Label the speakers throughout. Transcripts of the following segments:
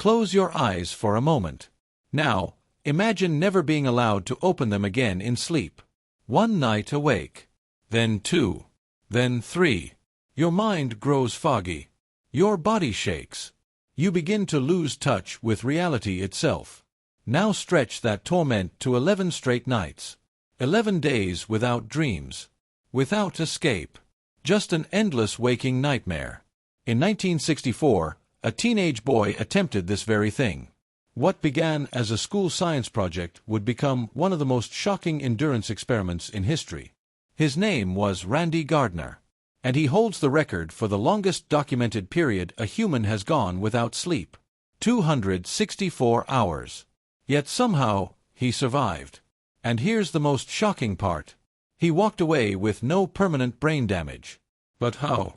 Speaker 1: Close your eyes for a moment. Now, imagine never being allowed to open them again in sleep. One night awake. Then 2. Then 3. Your mind grows foggy. Your body shakes. You begin to lose touch with reality itself. Now stretch that torment to 11 straight nights. 11 days without dreams. Without escape. Just an endless waking nightmare. In 1964, a teenage boy attempted this very thing. What began as a school science project would become one of the most shocking endurance experiments in history. His name was Randy Gardner, and he holds the record for the longest documented period a human has gone without sleep. 264 hours. Yet somehow, he survived. And here's the most shocking part. He walked away with no permanent brain damage. But how?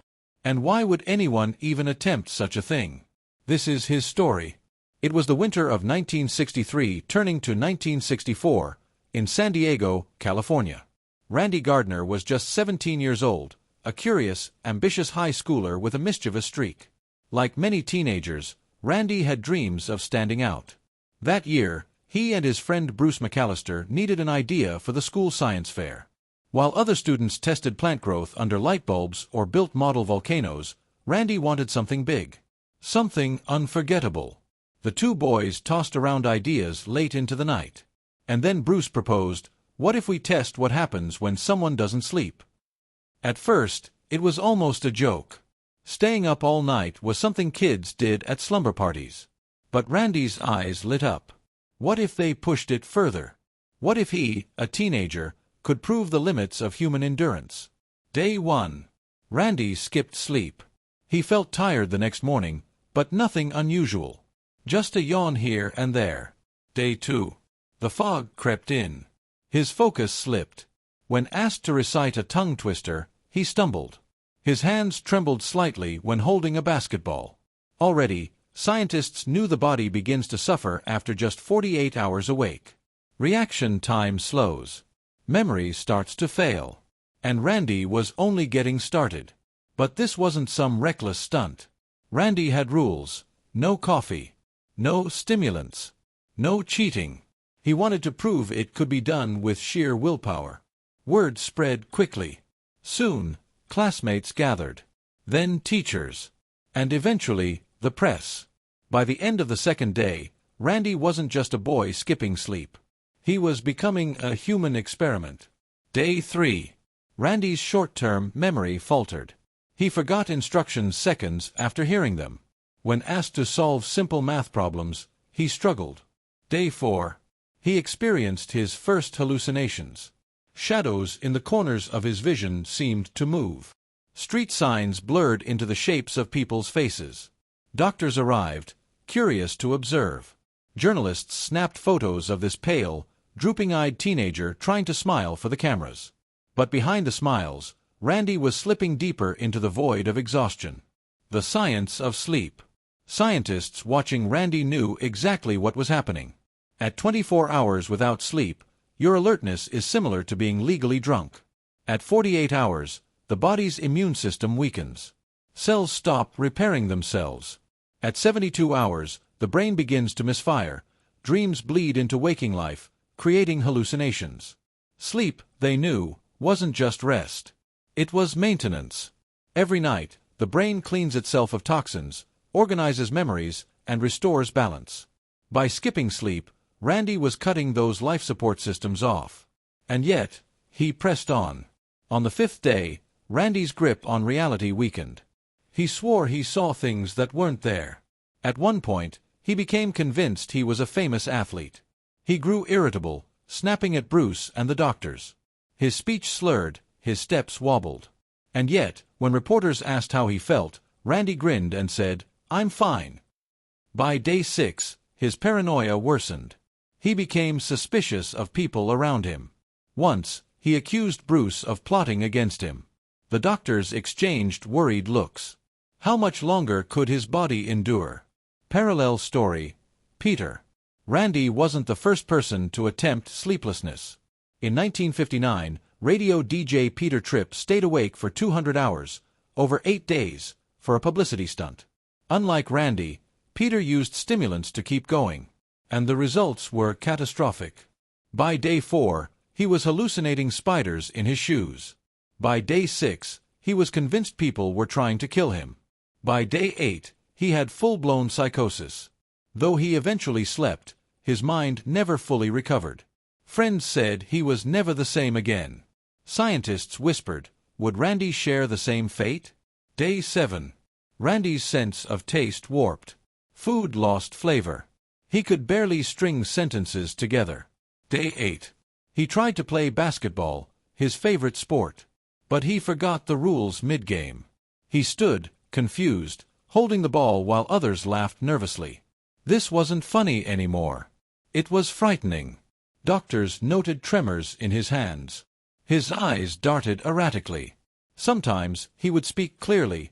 Speaker 1: And why would anyone even attempt such a thing? This is his story. It was the winter of 1963 turning to 1964, in San Diego, California. Randy Gardner was just 17 years old, a curious, ambitious high schooler with a mischievous streak. Like many teenagers, Randy had dreams of standing out. That year, he and his friend Bruce McAllister needed an idea for the school science fair. While other students tested plant growth under light bulbs or built model volcanoes, Randy wanted something big. Something unforgettable. The two boys tossed around ideas late into the night. And then Bruce proposed, what if we test what happens when someone doesn't sleep? At first, it was almost a joke. Staying up all night was something kids did at slumber parties. But Randy's eyes lit up. What if they pushed it further? What if he, a teenager, could prove the limits of human endurance? Day 1. Randy skipped sleep. He felt tired the next morning, but nothing unusual. Just a yawn here and there. Day 2. The fog crept in. His focus slipped. When asked to recite a tongue twister, he stumbled. His hands trembled slightly when holding a basketball. Already, scientists knew the body begins to suffer after just 48 hours awake. Reaction time slows. Memory starts to fail. And Randy was only getting started. But this wasn't some reckless stunt. Randy had rules. No coffee. No stimulants. No cheating. He wanted to prove it could be done with sheer willpower. Word spread quickly. Soon, classmates gathered. Then teachers. And eventually, the press. By the end of the second day, Randy wasn't just a boy skipping sleep. He was becoming a human experiment. Day 3. Randy's short-term memory faltered. He forgot instructions seconds after hearing them. When asked to solve simple math problems, he struggled. Day 4. He experienced his first hallucinations. Shadows in the corners of his vision seemed to move. Street signs blurred into the shapes of people's faces. Doctors arrived, curious to observe. Journalists snapped photos of this pale, drooping-eyed teenager trying to smile for the cameras. But behind the smiles, Randy was slipping deeper into the void of exhaustion. The science of sleep. Scientists watching Randy knew exactly what was happening. At 24 hours without sleep, your alertness is similar to being legally drunk. At 48 hours, the body's immune system weakens. Cells stop repairing themselves. At 72 hours, the brain begins to misfire. Dreams bleed into waking life, creating hallucinations. Sleep, they knew, wasn't just rest. It was maintenance. Every night, the brain cleans itself of toxins, organizes memories, and restores balance. By skipping sleep, Randy was cutting those life support systems off. And yet, he pressed on. On the 5th day, Randy's grip on reality weakened. He swore he saw things that weren't there. At one point, he became convinced he was a famous athlete. He grew irritable, snapping at Bruce and the doctors. His speech slurred, his steps wobbled. And yet, when reporters asked how he felt, Randy grinned and said, "I'm fine." By day 6, his paranoia worsened. He became suspicious of people around him. Once, he accused Bruce of plotting against him. The doctors exchanged worried looks. How much longer could his body endure? Parallel story. Peter. Randy wasn't the first person to attempt sleeplessness. In 1959, radio DJ Peter Tripp stayed awake for 200 hours, over 8 days, for a publicity stunt. Unlike Randy, Peter used stimulants to keep going, and the results were catastrophic. By day 4, he was hallucinating spiders in his shoes. By day 6, he was convinced people were trying to kill him. By day 8, he had full-blown psychosis. Though he eventually slept, his mind never fully recovered. Friends said he was never the same again. Scientists whispered, would Randy share the same fate? Day 7. Randy's sense of taste warped. Food lost flavor. He could barely string sentences together. Day 8. He tried to play basketball, his favorite sport. But he forgot the rules mid-game. He stood, confused, holding the ball while others laughed nervously. This wasn't funny anymore. It was frightening. Doctors noted tremors in his hands. His eyes darted erratically. Sometimes he would speak clearly,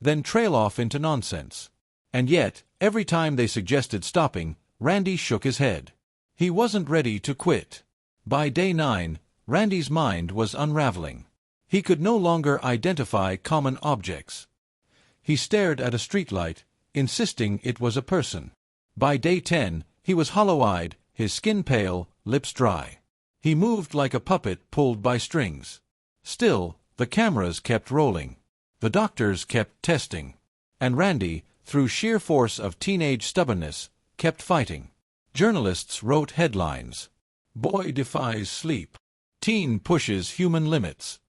Speaker 1: then trail off into nonsense. And yet, every time they suggested stopping, Randy shook his head. He wasn't ready to quit. By day 9, Randy's mind was unraveling. He could no longer identify common objects. He stared at a streetlight, insisting it was a person. By day 10, he was hollow-eyed, his skin pale, lips dry. He moved like a puppet pulled by strings. Still, the cameras kept rolling. The doctors kept testing. And Randy, through sheer force of teenage stubbornness, kept fighting. Journalists wrote headlines. Boy defies sleep. Teen pushes human limits.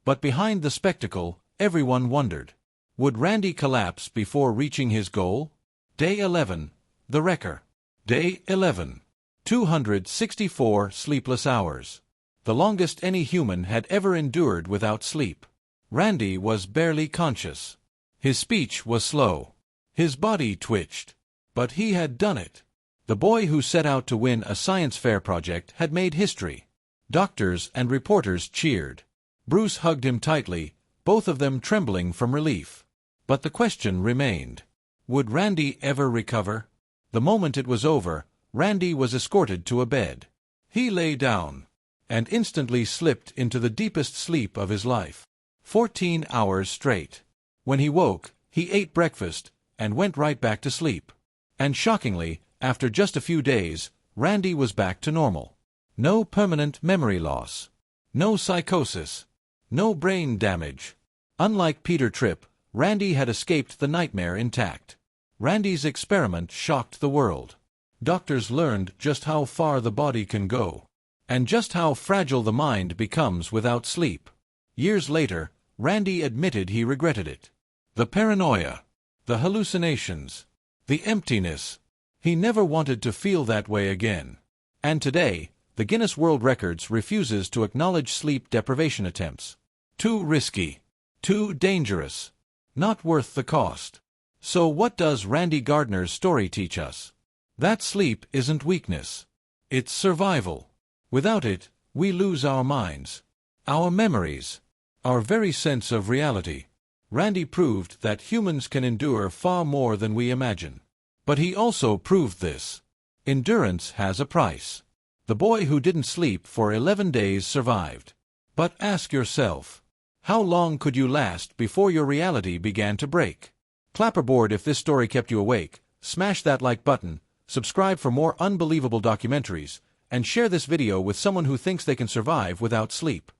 Speaker 1: But behind the spectacle, everyone wondered. Would Randy collapse before reaching his goal? Day 11. The Wrecker. Day 11. 264 sleepless hours. The longest any human had ever endured without sleep. Randy was barely conscious. His speech was slow. His body twitched. But he had done it. The boy who set out to win a science fair project had made history. Doctors and reporters cheered. Bruce hugged him tightly, both of them trembling from relief. But the question remained. Would Randy ever recover? The moment it was over, Randy was escorted to a bed. He lay down, and instantly slipped into the deepest sleep of his life. 14 hours straight. When he woke, he ate breakfast, and went right back to sleep. And shockingly, after just a few days, Randy was back to normal. No permanent memory loss. No psychosis. No brain damage. Unlike Peter Tripp, Randy had escaped the nightmare intact. Randy's experiment shocked the world. Doctors learned just how far the body can go, and just how fragile the mind becomes without sleep. Years later, Randy admitted he regretted it. The paranoia, the hallucinations, the emptiness. He never wanted to feel that way again. And today, the Guinness World Records refuses to acknowledge sleep deprivation attempts. Too risky. Too dangerous. Not worth the cost. So what does Randy Gardner's story teach us? That sleep isn't weakness. It's survival. Without it, we lose our minds, our memories, our very sense of reality. Randy proved that humans can endure far more than we imagine. But he also proved this. Endurance has a price. The boy who didn't sleep for 11 days survived. But ask yourself, how long could you last before your reality began to break? Clapperboard if this story kept you awake, smash that like button, subscribe for more unbelievable documentaries, and share this video with someone who thinks they can survive without sleep.